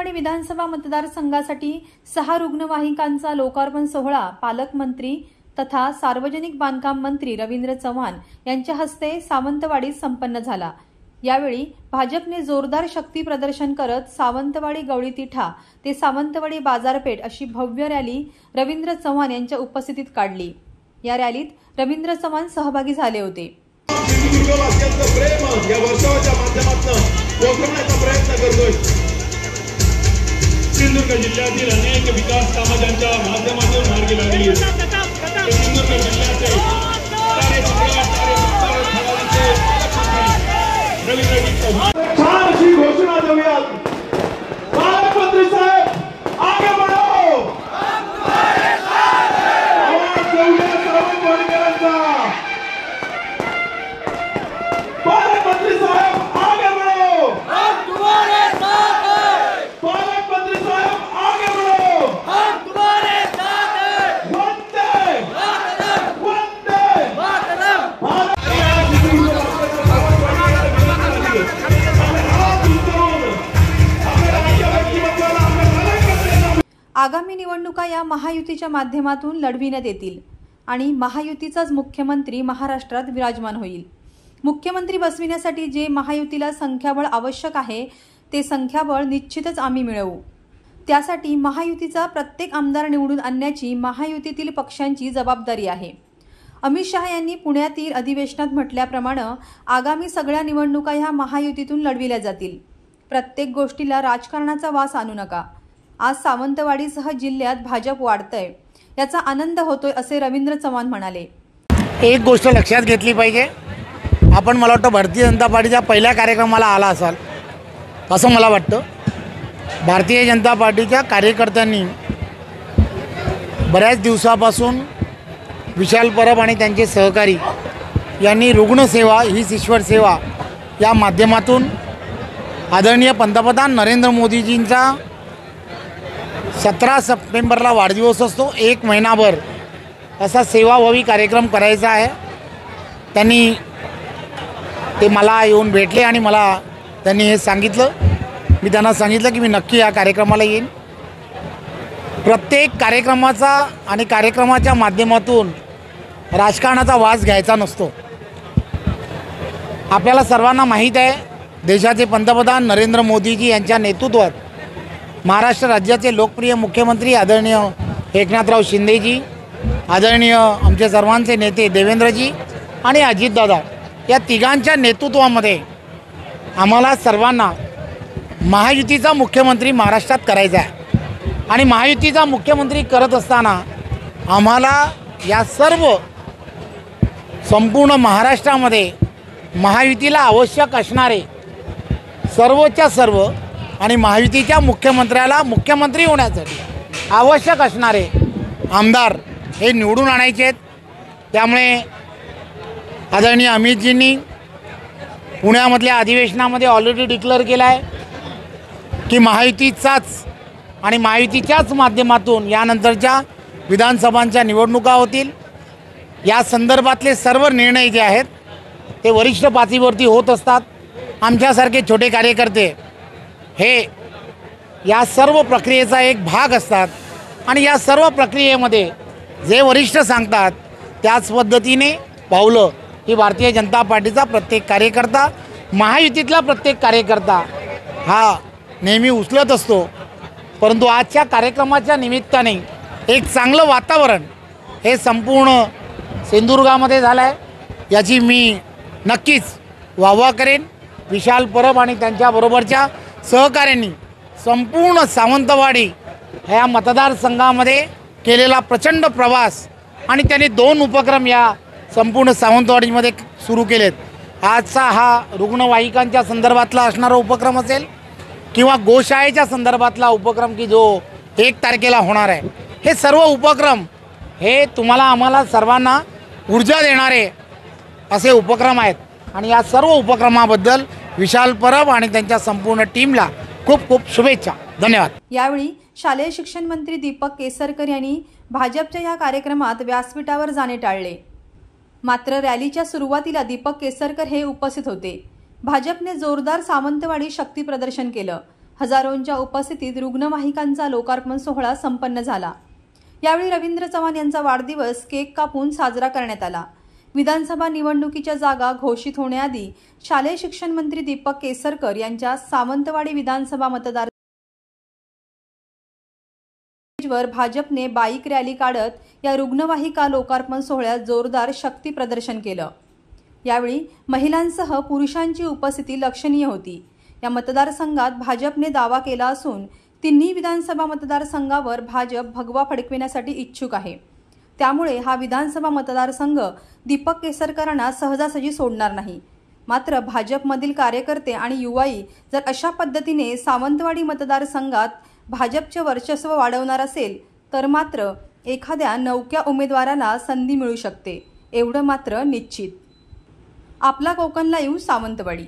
सावंतवाडी विधानसभा मतदारसंघासाठी 6 रुग्णवाहिकांचा लोकार्पण सोहळा पालकमंत्री तथा सार्वजनिक बांधकाम मंत्री रवींद्र चव्हाण यांच्या हस्ते सावंतवाडीत संपन्न झाला। यावेळी भाजपने जोरदार शक्ती प्रदर्शन करत सावंतवाडी गवळी तिठा ते सावंतवाडी बाजारपेठ अशी भव्य रॅली रवींद्र चव्हाण यांच्या उपस्थितीत काढली। या रॅलीत रवींद्र चव्हाण सहभागी झाले होते। सिंधुदुर्ग जिल्ह्यातील अनेक विकास कामांच्या माध्यमातून मार्गी लागली। सिंधुदुर्ग जिल्ह्याचे छान अशी घोषणा देऊयात। पालकमंत्री साहेब आगे बढ़ो, आवाज देऊया सावंतवाडीकरांचा। पालकमंत्री साहेब आगे बढ़ो, हम तुम्हारे साथ हैं। पालकमंत्री साहेब आगे बढ़ो, हम तुम्हारे साथ हैं। वंदे मातरम, वंदे मातरम। आगामी निवडणुका या महायुतीच्या माध्यमातून लढविण्यात येतील आणि महायुतीचाच मुख्यमंत्री महाराष्ट्रात विराजमान होईल। मुख्यमंत्री बसविण्यासाठी जे महायुतीला संख्याबळ आवश्यक आहे ते संख्याबळ निश्चितच आम्ही मिळवू। त्यासाठी महायुतीचा प्रत्येक आमदार निवडून आणण्याची महायुतीतील पक्षांची जबाबदारी आहे। अमित शहा यांनी पुण्यातील अधिवेशनात म्हटल्याप्रमाणे आगामी सगळ्या निवडणुका ह्या महायुतीतून लढविल्या जातील। प्रत्येक गोष्टीला राजकारणाचा वास आणू नका। आज सावंतवाडीसह जिल्ह्यात भाजप वाढतंय, याचा आनंद होतोय असे रवींद्र चव्हाण म्हणाले। एक गोष्ट लक्षात घेतली पाहिजे, आपण मला वाटतं भारतीय जनता पार्टीच्या पहिल्या कार्यक्रमाला आला असाल असं मला वाटतं। भारतीय जनता पार्टीच्या कार्यकर्त्यांनी बऱ्याच दिवसापासून विशाल परब आणि त्यांचे सहकारी यांनी रुग्णसेवा हीच ईश्वर सेवा या माध्यमातून आदरणीय पंतप्रधान नरेंद्र मोदीजींचा 17 सप्टेंबरला वाढदिवस असतो, 1 महिनाभर असा सेवाभावी कार्यक्रम करायचा आहे। त्यांनी ते मला येऊन भेटले आणि मला त्यांनी हे सांगितलं। मी त्यांना सांगितलं की मी नक्की या कार्यक्रमाला येईन। प्रत्येक कार्यक्रमाचा आणि कार्यक्रमाच्या माध्यमातून राजकारणाचा वास घ्यायचा नसतो। आपल्याला सर्वांना माहीत आहे, देशाचे पंतप्रधान नरेंद्र मोदीजी यांच्या नेतृत्वात महाराष्ट्र राज्याचे लोकप्रिय मुख्यमंत्री आदरणीय एकनाथराव शिंदेजी, आदरणीय आमचे सर्वांचे नेते देवेंद्रजी आणि अजितदादा या तिघांच्या नेतृत्वामध्ये आम्हाला सर्वांना महायुतीचा मुख्यमंत्री महाराष्ट्रात करायचा आहे। आणि महायुतीचा मुख्यमंत्री करत असताना आम्हाला या सर्व संपूर्ण महाराष्ट्रामध्ये महायुतीला आवश्यक असणारे सर्वच्या सर्व आणि महायुतीच्या मुख्यमंत्र्याला मुख्यमंत्री होण्यासाठी आवश्यक असणारे आमदार हे निवडून आणायचे आहेत। त्यामुळे आदरणीय अमितजींनी पुण्यामधल्या अधिवेशनामध्ये ऑलरेडी डिक्लेअर केलं आहे की महायुतीचाच आणि महायुतीच्याच माध्यमातून यानंतरच्या विधानसभांच्या निवडणुका होतील। या संदर्भातले सर्व निर्णय जे आहेत ते वरिष्ठ पातळीवरती होत असतात। आमच्यासारखे छोटे कार्यकर्ते हे या सर्व प्रक्रियेचा एक भाग असतात आणि या सर्व प्रक्रियेमध्ये जे वरिष्ठ सांगतात त्याच पद्धतीने पावलं ही भारतीय जनता पार्टीचा प्रत्येक कार्यकर्ता, महायुतीतला प्रत्येक कार्यकर्ता हा नेहमी उचलत असतो। परंतु आजच्या कार्यक्रमाच्या निमित्ताने एक चांगलं वातावरण हे संपूर्ण सिंधुदुर्गामध्ये झालं आहे, याची मी नक्कीच वाहवा करेन। विशाल परब आणि त्यांच्याबरोबरच्या सहकाऱ्यांनी संपूर्ण सावंतवाडी ह्या मतदारसंघामध्ये केलेला प्रचंड प्रवास आणि त्यांनी 2 उपक्रम या संपूर्ण सावंतवाडीमध्ये सुरू केलेत। आजचा हा रुग्णवाहिकांच्या संदर्भातला असणारा उपक्रम असेल किंवा गोशाळेच्या संदर्भातला उपक्रम की जो 1 तारखेला होणार आहे, हे सर्व उपक्रम हे तुम्हाला आम्हाला सर्वांना ऊर्जा देणारे असे उपक्रम आहेत आणि या सर्व उपक्रमाबद्दल विशाल परब आणि त्यांच्या संपूर्ण टीमला खूप खूप शुभेच्छा। धन्यवाद। यावेळी शालेय शिक्षण मंत्री दीपक केसरकर यांनी भाजपच्या या कार्यक्रमात व्यासपीठावर जाणे टाळले। मात्र रॅलीच्या सुरुवातीला दीपक केसरकर हे उपस्थित होते। भाजपने जोरदार सावंतवाडी शक्ती प्रदर्शन केलं। हजारोंच्या उपस्थितीत रुग्णवाहिकांचा लोकार्पण सोहळा संपन्न झाला। यावेळी रवींद्र चव्हाण यांचा वाढदिवस केक कापून साजरा करण्यात आला। विधानसभा निवडणुकीच्या जागा घोषित होण्याआधी शालेय शिक्षण मंत्री दीपक केसरकर यांच्या सावंतवाडी विधानसभा मतदार वर भाजपने बाईक रॅली काढत या रुग्णवाहिका लोकार्पण सोहळ्यात जोरदार शक्ती प्रदर्शन केलं। यावेळी महिलांसह पुरुषांची उपस्थिती लक्षणीय होती। या मतदारसंघात भाजपने दावा केला असून तिन्ही विधानसभा मतदारसंघावर भाजप भगवा फडकविण्यासाठी इच्छुक आहे। त्यामुळे हा विधानसभा मतदारसंघ दीपक केसरकरांना सहजासहजी सोडणार नाही। मात्र भाजपमधील कार्यकर्ते आणि युवाई जर अशा पद्धतीने सावंतवाडी मतदारसंघात भाजपचे वर्चस्व वाढवणार असेल तर मात्र एखाद्या नवख्या उमेदवाराला संधी मिळू शकते, एवढं मात्र निश्चित। आपला कोकण लाईव्ह, सावंतवाडी।